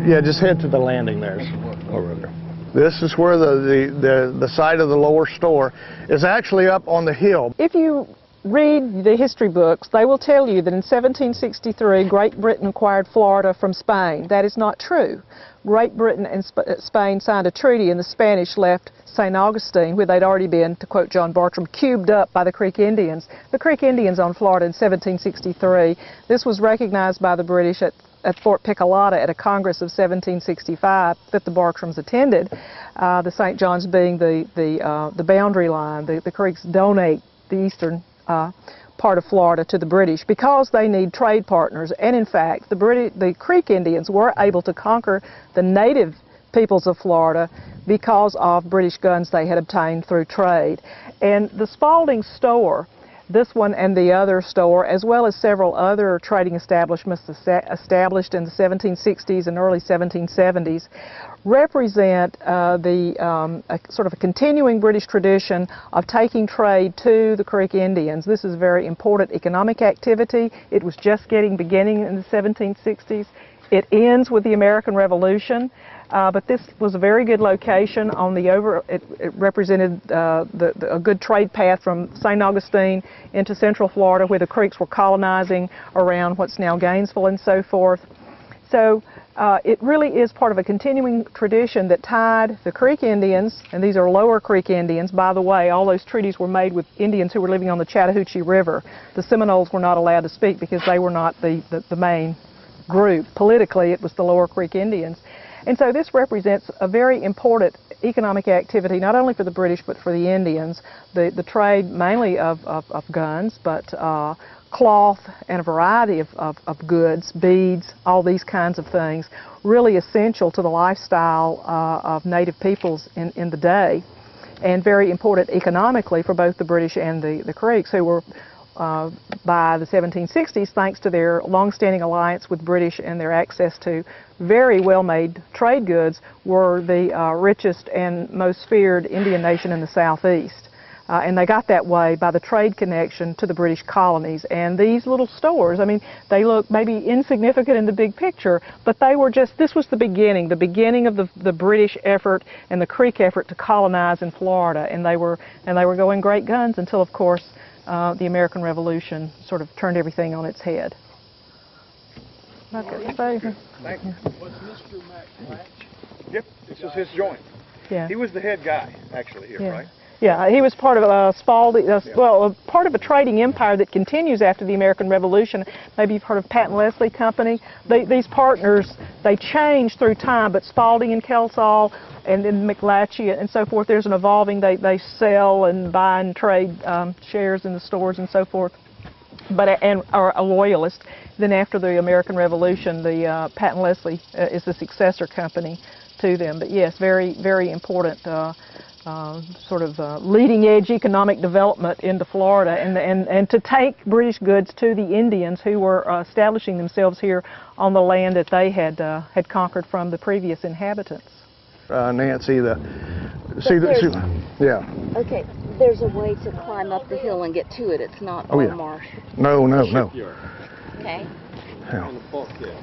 Yeah, just head to the landing there. Over there. This is where the site of the lower store is actually up on the hill. If you read the history books, they will tell you that in 1763 Great Britain acquired Florida from Spain. That is not true. Great Britain and Spain signed a treaty and the Spanish left St. Augustine, where they'd already been, to quote John Bartram, cubed up by the Creek Indians. The Creek Indians owned Florida in 1763. This was recognized by the British at Fort Picolata at a Congress of 1765 that the Bartrams attended, the St. John's being the boundary line. The Creeks donate the eastern part of Florida to the British because they need trade partners, and in fact the Creek Indians were able to conquer the native peoples of Florida because of British guns they had obtained through trade. And the Spalding store, this one and the other store, as well as several other trading establishments established in the 1760s and early 1770s, represent sort of a continuing British tradition of taking trade to the Creek Indians. This is a very important economic activity. It was just beginning in the 1760s. It ends with the American Revolution. But this was a very good location on the it represented a good trade path from St. Augustine into central Florida, where the Creeks were colonizing around what's now Gainesville and so forth. So it really is part of a continuing tradition that tied the Creek Indians, and these are Lower Creek Indians. By the way, all those treaties were made with Indians who were living on the Chattahoochee River. The Seminoles were not allowed to speak because they were not the main group. Politically, it was the Lower Creek Indians. And so this represents a very important economic activity, not only for the British, but for the Indians. The trade mainly of guns, but cloth and a variety of goods, beads, all these kinds of things, really essential to the lifestyle of native peoples in the day, and very important economically for both the British and the Creeks, who were by the 1760s, thanks to their long-standing alliance with British and their access to very well-made trade goods, were the richest and most feared Indian nation in the southeast. And they got that way by the trade connection to the British colonies. And these little stores, I mean, they look maybe insignificant in the big picture, but they were just, this was the beginning of the British effort and the Creek effort to colonize in Florida. And they were going great guns until, of course, the American Revolution sort of turned everything on its head. Okay, Thank you. Was Mr. McLatch? Yep, this was his joint. Yeah. He was the head guy, actually, here, right? Yeah, he was part of Spalding, well, part of a trading empire that continues after the American Revolution. Maybe you've heard of Pat and Leslie Company. These partners, they change through time, but Spalding and Kelsall and then McLatchy and so forth, there's an evolving, they sell and buy and trade shares in the stores and so forth, and are a loyalist. Then after the American Revolution, the Pat and Leslie is the successor company to them. But yes, very, very important sort of leading-edge economic development into Florida, and to take British goods to the Indians who were establishing themselves here on the land that they had conquered from the previous inhabitants. Nancy, yeah. Okay, there's a way to climb up the hill and get to it. It's not all marsh. No. Okay. Yeah. On the bulkhead.